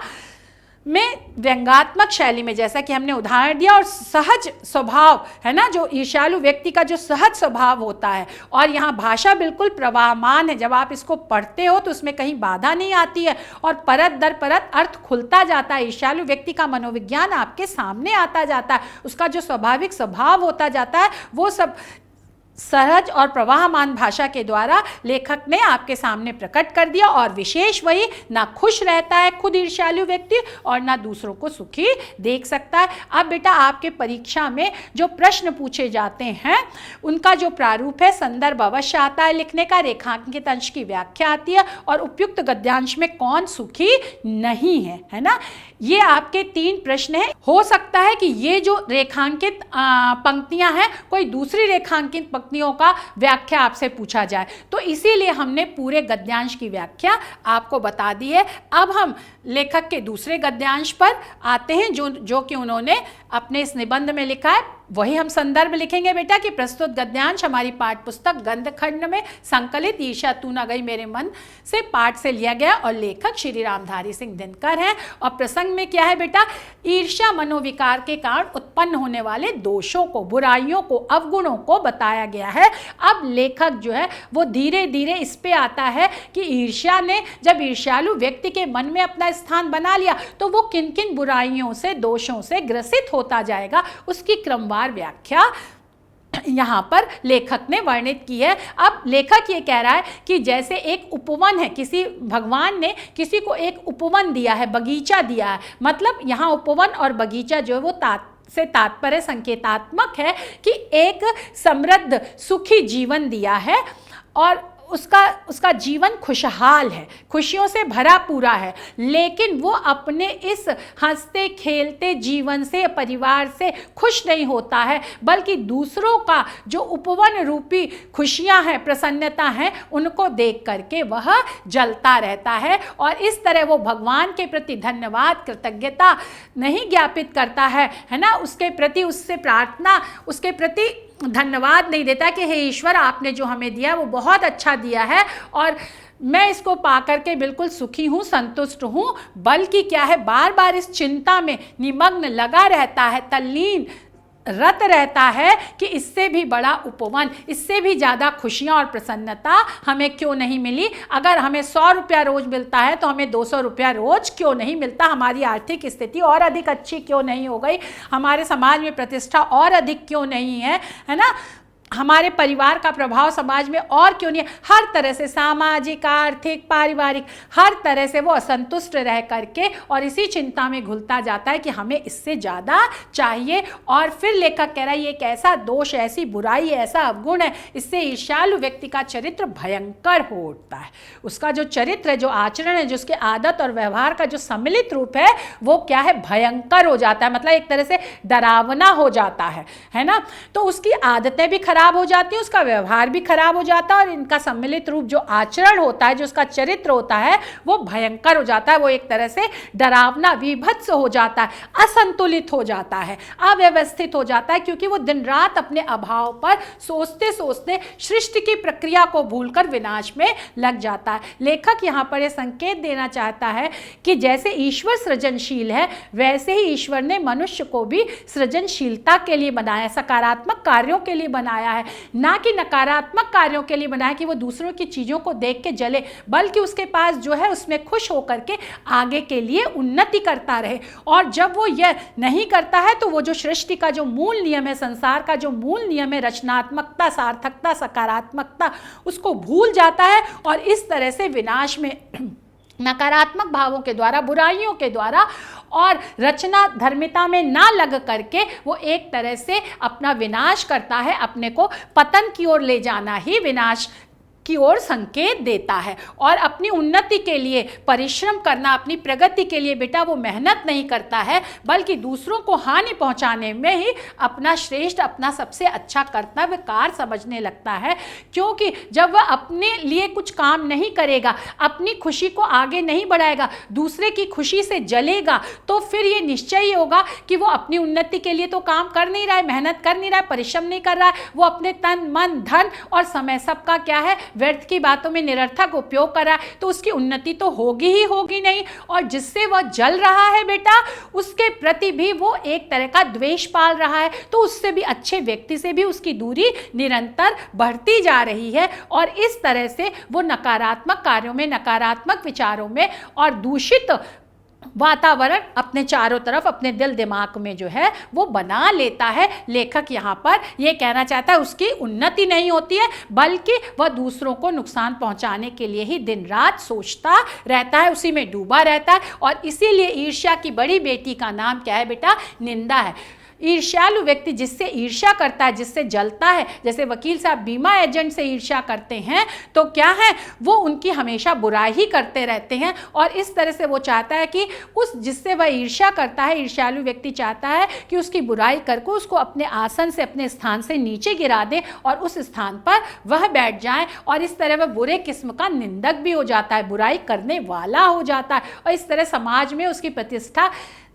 में व्यंग्यात्मक शैली में, जैसा कि हमने उदाहरण दिया, और सहज स्वभाव है ना, जो ईर्ष्यालु व्यक्ति का जो सहज स्वभाव होता है, और यहाँ भाषा बिल्कुल प्रवाहमान है। जब आप इसको पढ़ते हो तो उसमें कहीं बाधा नहीं आती है और परत दर परत अर्थ खुलता जाता है। ईर्ष्यालु व्यक्ति का मनोविज्ञान आपके सामने आता जाता है, उसका जो स्वाभाविक स्वभाव होता जाता है, वो सब सहज और प्रवाहमान भाषा के द्वारा लेखक ने आपके सामने प्रकट कर दिया। और विशेष वही, ना खुश रहता है खुद ईर्ष्यालु व्यक्ति और ना दूसरों को सुखी देख सकता है। अब बेटा आपके परीक्षा में जो प्रश्न पूछे जाते हैं उनका जो प्रारूप है, संदर्भ अवश्य आता है लिखने का, रेखांकित अंश की व्याख्या आती है और उपयुक्त गद्यांश में कौन सुखी नहीं है, है ना। ये आपके 3 प्रश्न हैं। हो सकता है कि ये जो रेखांकित पंक्तियां हैं, कोई दूसरी रेखांकित पंक्तियों का व्याख्या आपसे पूछा जाए, तो इसीलिए हमने पूरे गद्यांश की व्याख्या आपको बता दी है। अब हम लेखक के दूसरे गद्यांश पर आते हैं, जो कि उन्होंने अपने इस निबंध में लिखा है। वही हम संदर्भ लिखेंगे बेटा कि प्रस्तुत गद्यांश हमारी पाठ पुस्तक गंधखंड में संकलित ईर्ष्या तू न गई मेरे मन से पाठ से लिया गया और लेखक श्री रामधारी सिंह दिनकर हैं। और प्रसंग में क्या है बेटा, ईर्ष्या मनोविकार के कारण उत्पन्न होने वाले दोषों को, बुराइयों को, अवगुणों को बताया गया है। अब लेखक जो है वो धीरे धीरे इस पे आता है कि ईर्ष्या ने जब ईर्ष्यालु व्यक्ति के मन में अपना स्थान बना लिया तो वो किन किन बुराइयों से, दोषों से ग्रसित होता जाएगा, उसकी क्रमवार व्याख्या यहाँ पर लेखक ने वर्णित की है। अब लेखक ये कह रहा है कि जैसे एक उपवन है, किसी भगवान ने किसी को एक उपवन दिया है, बगीचा दिया है, मतलब यहाँ उपवन और बगीचा जो है वो से तात्पर्य संकेतात्मक है कि एक समृद्ध सुखी जीवन दिया है और उसका जीवन खुशहाल है, खुशियों से भरा पूरा है, लेकिन वो अपने इस हंसते खेलते जीवन से, परिवार से खुश नहीं होता है, बल्कि दूसरों का जो उपवन रूपी खुशियां हैं, प्रसन्नता हैं, उनको देख करके वह जलता रहता है और इस तरह वो भगवान के प्रति धन्यवाद, कृतज्ञता नहीं ज्ञापित करता है ना, उसके प्रति उससे प्रार्थना, उसके प्रति धन्यवाद नहीं देता कि हे ईश्वर आपने जो हमें दिया वो बहुत अच्छा दिया है और मैं इसको पाकर के बिल्कुल सुखी हूँ, संतुष्ट हूँ, बल्कि क्या है, बार बार इस चिंता में निमग्न लगा रहता है, तल्लीन रत रहता है कि इससे भी बड़ा उपवन, इससे भी ज़्यादा खुशियाँ और प्रसन्नता हमें क्यों नहीं मिली। अगर हमें 100 रुपया रोज मिलता है तो हमें 200 रुपया रोज क्यों नहीं मिलता, हमारी आर्थिक स्थिति और अधिक अच्छी क्यों नहीं हो गई, हमारे समाज में प्रतिष्ठा और अधिक क्यों नहीं है, है ना, हमारे परिवार का प्रभाव समाज में और क्यों नहीं है। हर तरह से सामाजिक, आर्थिक, पारिवारिक, हर तरह से वो असंतुष्ट रह करके और इसी चिंता में घुलता जाता है कि हमें इससे ज़्यादा चाहिए। और फिर लेखक कह रहा है ये एक ऐसा दोष, ऐसी बुराई, ऐसा अवगुण है, इससे ईर्ष्यालु व्यक्ति का चरित्र भयंकर हो उठता है। उसका जो चरित्र है, जो आचरण है, जो उसके आदत और व्यवहार का जो सम्मिलित रूप है वो क्या है, भयंकर हो जाता है, मतलब एक तरह से डरावना हो जाता है ना। तो उसकी आदतें भी खराब खराब हो जाती है, उसका व्यवहार भी खराब हो जाता है और इनका सम्मिलित रूप जो आचरण होता है, जो उसका चरित्र होता है, वो भयंकर हो जाता है। वो एक तरह से डरावना, विभत्स हो जाता है, असंतुलित हो जाता है, अव्यवस्थित हो जाता है, क्योंकि वो दिन रात अपने अभाव पर सोचते सोचते सृष्टि की प्रक्रिया को भूलकर विनाश में लग जाता है। लेखक यहाँ पर यह संकेत देना चाहता है कि जैसे ईश्वर सृजनशील है, वैसे ही ईश्वर ने मनुष्य को भी सृजनशीलता के लिए बनाया, सकारात्मक कार्यों के लिए बनाया है, ना कि नकारात्मक कार्यों के लिए बनाया कि वो दूसरों की चीज़ों को देख के जले, बल्कि उसके पास जो है उसमें खुश होकर के आगे के लिए उन्नति करता रहे। और जब वो यह नहीं करता है तो वो जो सृष्टि का जो मूल नियम है, संसार का जो मूल नियम है, रचनात्मकता, सार्थकता, सकारात्मकता, उसको भूल जाता है और इस तरह से विनाश में नकारात्मक भावों के द्वारा, बुराइयों के द्वारा और रचना धर्मिता में ना लग करके वो एक तरह से अपना विनाश करता है, अपने को पतन की ओर ले जाना ही विनाश की ओर संकेत देता है। और अपनी उन्नति के लिए परिश्रम करना, अपनी प्रगति के लिए बेटा वो मेहनत नहीं करता है, बल्कि दूसरों को हानि पहुंचाने में ही अपना श्रेष्ठ, अपना सबसे अच्छा कर्तव्य कार्य समझने लगता है। क्योंकि जब वह अपने लिए कुछ काम नहीं करेगा, अपनी खुशी को आगे नहीं बढ़ाएगा, दूसरे की खुशी से जलेगा, तो फिर ये निश्चय ही होगा कि वो अपनी उन्नति के लिए तो काम कर नहीं रहा है, मेहनत कर नहीं रहा है, परिश्रम नहीं कर रहा है, वो अपने तन, मन, धन और समय सबका क्या है, व्यर्थ की बातों में निरर्थक उपयोग कर रहा है, तो उसकी उन्नति तो होगी ही होगी नहीं। और जिससे वह जल रहा है बेटा, उसके प्रति भी वो एक तरह का द्वेष पाल रहा है, तो उससे भी, अच्छे व्यक्ति से भी उसकी दूरी निरंतर बढ़ती जा रही है। और इस तरह से वो नकारात्मक कार्यों में, नकारात्मक विचारों में और दूषित वातावरण अपने चारों तरफ, अपने दिल दिमाग में जो है वो बना लेता है। लेखक यहाँ पर ये कहना चाहता है उसकी उन्नति नहीं होती है, बल्कि वह दूसरों को नुकसान पहुँचाने के लिए ही दिन रात सोचता रहता है, उसी में डूबा रहता है। और इसीलिए ईर्ष्या की बड़ी बेटी का नाम क्या है बेटा, निंदा है। ईर्ष्यालु व्यक्ति जिससे ईर्ष्या करता है, जिससे जलता है, जैसे वकील साहब बीमा एजेंट से ईर्ष्या करते हैं, तो क्या है, वो उनकी हमेशा बुराई ही करते रहते हैं। और इस तरह से वो चाहता है कि उस जिससे वह ईर्ष्या करता है, ईर्ष्यालु व्यक्ति चाहता है कि उसकी बुराई करके उसको अपने आसन से, अपने स्थान से नीचे गिरा दे और उस स्थान पर वह बैठ जाए। और इस तरह वह बुरे किस्म का निंदक भी हो जाता है, बुराई करने वाला हो जाता है। और इस तरह समाज में उसकी प्रतिष्ठा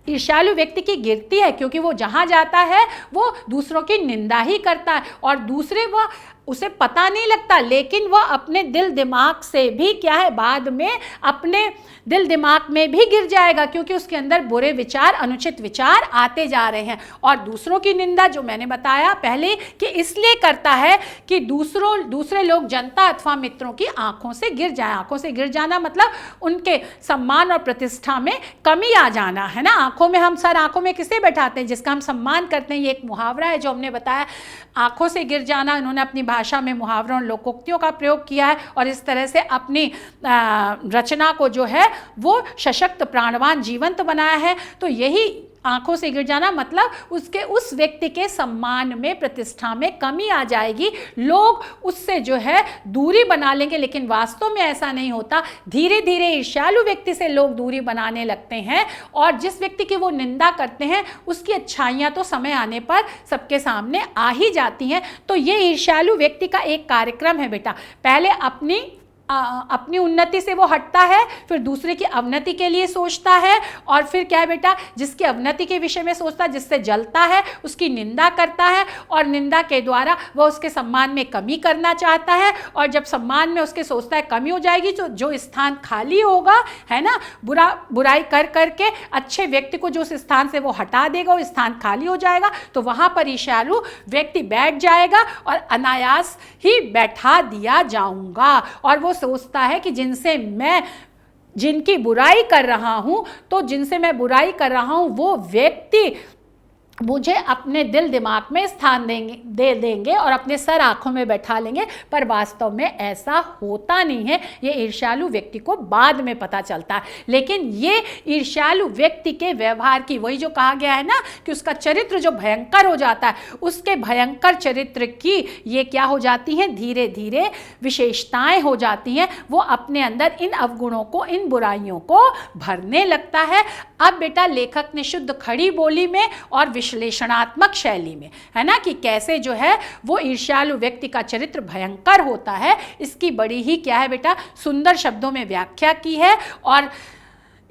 ईर्ष्यालु व्यक्ति की गिरती है, क्योंकि वो जहाँ जाता है वो दूसरों की निंदा ही करता है। और दूसरे वह उसे पता नहीं लगता, लेकिन वह अपने दिल दिमाग से भी क्या है, बाद में अपने दिल दिमाग में भी गिर जाएगा, क्योंकि उसके अंदर बुरे विचार, अनुचित विचार आते जा रहे हैं। और दूसरों की निंदा, जो मैंने बताया पहले, कि इसलिए करता है कि दूसरे लोग, जनता अथवा मित्रों की आंखों से गिर जाए। आंखों से गिर जाना मतलब उनके सम्मान और प्रतिष्ठा में कमी आ जाना, है ना। आंखों में, हम सर आंखों में किसे बैठाते हैं, जिसका हम सम्मान करते हैं। ये एक मुहावरा है जो हमने बताया, आंखों से गिर जाना। इन्होंने अपनी भाषा में मुहावरों और लोकोक्तियों का प्रयोग किया है और इस तरह से अपनी रचना को जो है वो सशक्त, प्राणवान, जीवंत बनाया है। तो यही आंखों से गिर जाना मतलब उसके, उस व्यक्ति के सम्मान में, प्रतिष्ठा में कमी आ जाएगी, लोग उससे जो है दूरी बना लेंगे। लेकिन वास्तव में ऐसा नहीं होता। धीरे धीरे ईर्ष्यालु व्यक्ति से लोग दूरी बनाने लगते हैं और जिस व्यक्ति की वो निंदा करते हैं उसकी अच्छाइयाँ तो समय आने पर सबके सामने आ ही जाती हैं। तो ये ईर्ष्यालु व्यक्ति का एक कार्यक्रम है बेटा। पहले अपनी उन्नति से वो हटता है, फिर दूसरे की अवनति के लिए सोचता है, और फिर क्या है बेटा, जिसकी अवनति के विषय में सोचता है, जिससे जलता है, उसकी निंदा करता है और निंदा के द्वारा वह उसके सम्मान में कमी करना चाहता है। और जब सम्मान में उसके सोचता है कमी हो जाएगी, तो जो स्थान खाली होगा, है ना, बुराई कर करके अच्छे व्यक्ति को जो उस स्थान से वो हटा देगा, वो स्थान खाली हो जाएगा, तो वहाँ पर ईर्ष्यालु व्यक्ति बैठ जाएगा और अनायास ही बैठा दिया जाऊँगा। और वो सोचता है कि जिनकी बुराई कर रहा हूं, तो जिनसे मैं बुराई कर रहा हूं वो व्यक्ति मुझे अपने दिल दिमाग में स्थान दे देंगे और अपने सर आंखों में बैठा लेंगे। पर वास्तव में ऐसा होता नहीं है। ये ईर्ष्यालु व्यक्ति को बाद में पता चलता है। लेकिन ये ईर्ष्यालु व्यक्ति के व्यवहार की, वही जो कहा गया है ना कि उसका चरित्र जो भयंकर हो जाता है, उसके भयंकर चरित्र की ये क्या हो जाती हैं, धीरे धीरे विशेषताएं हो जाती हैं। वो अपने अंदर इन अवगुणों को, इन बुराइयों को भरने लगता है। अब बेटा लेखक ने शुद्ध खड़ी बोली में और विश्लेषणात्मक शैली में, है ना, कि कैसे जो है वो ईर्ष्यालु व्यक्ति का चरित्र भयंकर होता है, इसकी बड़ी ही क्या है बेटा, सुंदर शब्दों में व्याख्या की है। और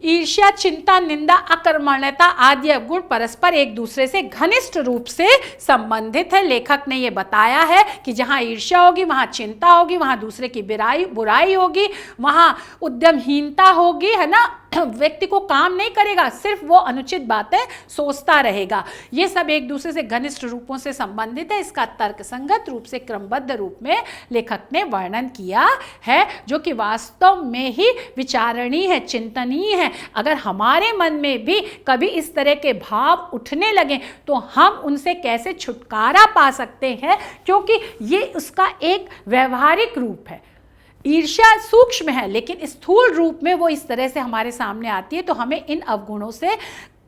ईर्ष्या, चिंता, निंदा, अकर्मण्यता आदि अवगुण परस्पर एक दूसरे से घनिष्ठ रूप से संबंधित है। लेखक ने ये बताया है कि जहाँ ईर्ष्या होगी वहाँ चिंता होगी, वहाँ दूसरे की बुराई होगी, वहाँ उद्यमहीनता होगी, है ना, व्यक्ति को काम नहीं करेगा, सिर्फ वो अनुचित बातें सोचता रहेगा। ये सब एक दूसरे से घनिष्ठ रूपों से संबंधित है। इसका तर्कसंगत रूप से क्रमबद्ध रूप में लेखक ने वर्णन किया है, जो कि वास्तव में ही विचारणीय है, चिंतनीय है। अगर हमारे मन में भी कभी इस तरह के भाव उठने लगे तो हम उनसे कैसे छुटकारा पा सकते हैं, क्योंकि ये उसका एक व्यवहारिक रूप है। ईर्ष्या सूक्ष्म है लेकिन स्थूल रूप में वो इस तरह से हमारे सामने आती है। तो हमें इन अवगुणों से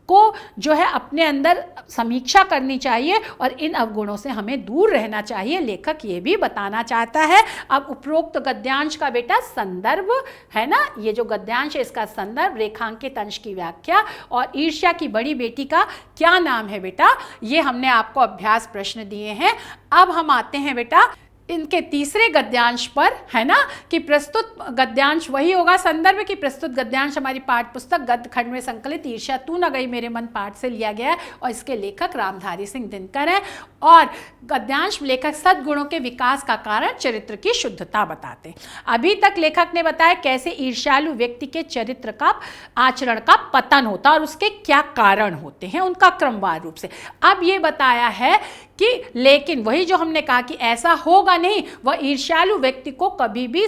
को जो है अपने अंदर समीक्षा करनी चाहिए और इन अवगुणों से हमें दूर रहना चाहिए, लेखक ये भी बताना चाहता है। अब उपरोक्त गद्यांश का बेटा संदर्भ है ना, ये जो गद्यांश है इसका संदर्भ, रेखांकित अंश की व्याख्या और ईर्ष्या की बड़ी बेटी का क्या नाम है बेटा, ये हमने आपको अभ्यास प्रश्न दिए हैं। अब हम आते हैं बेटा इनके तीसरे गद्यांश पर, है ना, कि प्रस्तुत गद्यांश वही होगा संदर्भ की प्रस्तुत गद्यांश हमारी पाठ्य पुस्तक गद्य खंड में संकलित ईर्ष्या तू न गई मेरे मन पाठ से लिया गया है और इसके लेखक रामधारी सिंह दिनकर हैं। और गद्यांश लेखक सद्गुणों के विकास का कारण चरित्र की शुद्धता बताते हैं। अभी तक लेखक ने बताया कैसे ईर्ष्यालु व्यक्ति के चरित्र का, आचरण का पतन होता है और उसके क्या कारण होते हैं, उनका क्रमवार रूप से। अब ये बताया है कि लेकिन वही जो हमने कहा कि ऐसा होगा नहीं, वह ईर्ष्यालु व्यक्ति को कभी भी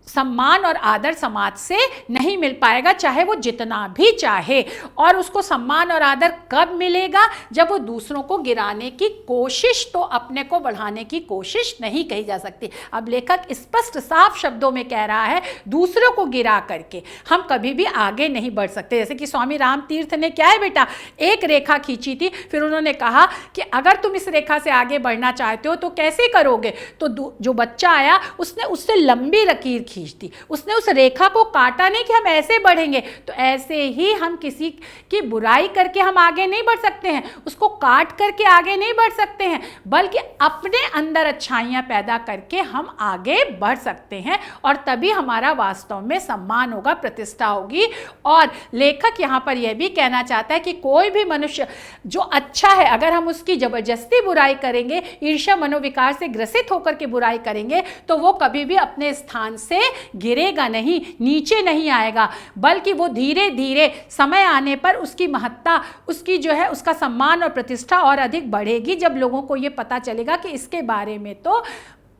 सम्मान और आदर समाज से नहीं मिल पाएगा, चाहे वो जितना भी चाहे। और उसको सम्मान और आदर कब मिलेगा, जब वो दूसरों को गिराने की कोशिश, तो अपने को बढ़ाने की कोशिश नहीं कही जा सकती। अब लेखक स्पष्ट साफ शब्दों में कह रहा है दूसरों को गिरा करके हम कभी भी आगे नहीं बढ़ सकते। जैसे कि स्वामी राम तीर्थ ने क्या है बेटा, एक रेखा खींची थी, फिर उन्होंने कहा कि अगर तुम इस रेखा से आगे बढ़ना चाहते हो तो कैसे करोगे। तो जो बच्चा आया उसने उससे लंबी लकीर खींच दी, उसने उस रेखा को काटा नहीं कि हम ऐसे बढ़ेंगे। तो ऐसे ही हम किसी की बुराई करके हम आगे नहीं बढ़ सकते हैं, उसको काट करके आगे नहीं बढ़ सकते हैं, बल्कि अपने अंदर अच्छाइयाँ पैदा करके हम आगे बढ़ सकते हैं और तभी हमारा वास्तव में सम्मान होगा, प्रतिष्ठा होगी। और लेखक यहाँ पर यह भी कहना चाहता है कि कोई भी मनुष्य जो अच्छा है, अगर हम उसकी जबरदस्ती बुराई करेंगे, ईर्ष्या मनोविकार से ग्रसित होकर के बुराई करेंगे, तो वो कभी भी अपने स्थान से गिरेगा नहीं, नीचे नहीं आएगा, बल्कि वो धीरे धीरे समय आने पर उसकी महत्ता, उसकी जो है उसका सम्मान और प्रतिष्ठा और अधिक बढ़ेगी, जब लोगों को ये पता चलेगा कि इसके बारे में तो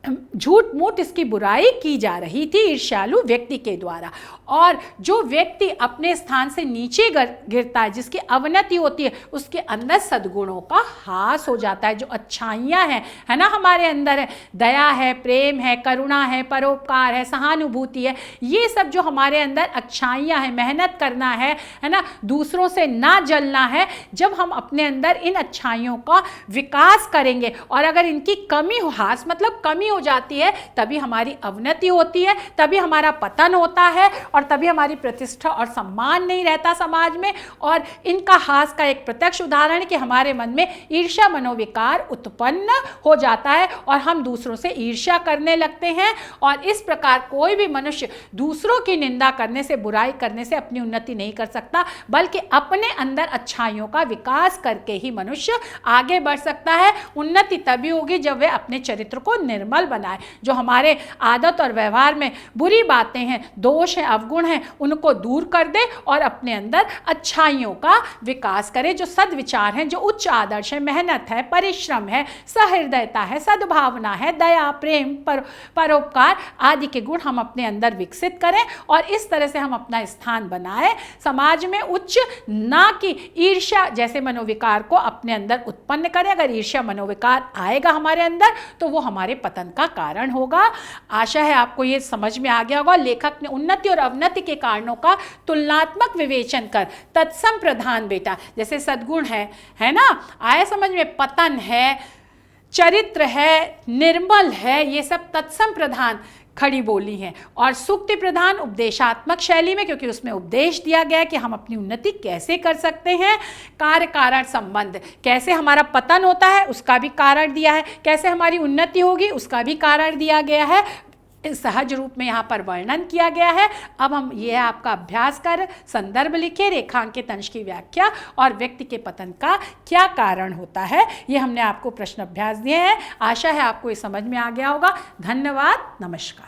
झूठ मूठ इसकी बुराई की जा रही थी ईर्ष्यालु व्यक्ति के द्वारा। और जो व्यक्ति अपने स्थान से नीचे गिरता है, जिसकी अवनति होती है, उसके अंदर सद्गुणों का ह्रास हो जाता है। जो अच्छाइयाँ हैं, है ना, हमारे अंदर है, दया है, प्रेम है, करुणा है, परोपकार है, सहानुभूति है, ये सब जो हमारे अंदर अच्छाइयाँ हैं, मेहनत करना है ना, दूसरों से ना जलना है, जब हम अपने अंदर इन अच्छाइयों का विकास करेंगे और अगर इनकी कमी हो, ह्रास मतलब कमी हो जाती है, तभी हमारी अवनति होती है, तभी हमारा पतन होता है और तभी हमारी प्रतिष्ठा और सम्मान नहीं रहता समाज में। और इनका ह्रास का एक प्रत्यक्ष उदाहरण है कि हमारे मन में ईर्ष्या मनोविकार उत्पन्न हो जाता है और हम दूसरों से ईर्ष्या करने लगते हैं। और इस प्रकार कोई भी मनुष्य दूसरों की निंदा करने से, बुराई करने से अपनी उन्नति नहीं कर सकता, बल्कि अपने अंदर अच्छाइयों का विकास करके ही मनुष्य आगे बढ़ सकता है। उन्नति तभी होगी जब वह अपने चरित्र को निर्मल बनाए, जो हमारे आदत और व्यवहार में बुरी बातें हैं, दोष हैं, अवगुण हैं, उनको दूर कर दे और अपने अंदर अच्छाइयों का विकास करे, जो सद्विचार हैं, जो उच्च आदर्श है, मेहनत है, परिश्रम है, सहृदयता है, सद्भावना है, दया, प्रेम, परोपकार आदि के गुण हम अपने अंदर विकसित करें और इस तरह से हम अपना स्थान बनाए समाज में, उच्च ना कि ईर्ष्या जैसे मनोविकार को अपने अंदर उत्पन्न करें। अगर ईर्ष्या मनोविकार आएगा हमारे अंदर तो वो हमारे पतन का कारण होगा। आशा है आपको ये समझ में आ गया होगा। लेखक ने उन्नति और अवनति के कारणों का तुलनात्मक विवेचन कर तत्सम प्रधान बेटा, जैसे सद्गुण है ना, आया समझ में, पतन है, चरित्र है, निर्मल है, ये सब तत्सम प्रधान खड़ी बोली हैं, और सूक्ति प्रधान उपदेशात्मक शैली में, क्योंकि उसमें उपदेश दिया गया है कि हम अपनी उन्नति कैसे कर सकते हैं। कार्य कारण संबंध, कैसे हमारा पतन होता है उसका भी कारण दिया है, कैसे हमारी उन्नति होगी उसका भी कारण दिया गया है, सहज रूप में यहाँ पर वर्णन किया गया है। अब हम यह आपका अभ्यास कर संदर्भ लिखे, रेखांकित अंश की व्याख्या और व्यक्ति के पतन का क्या कारण होता है, ये हमने आपको प्रश्न अभ्यास दिए हैं। आशा है आपको ये समझ में आ गया होगा। धन्यवाद, नमस्कार।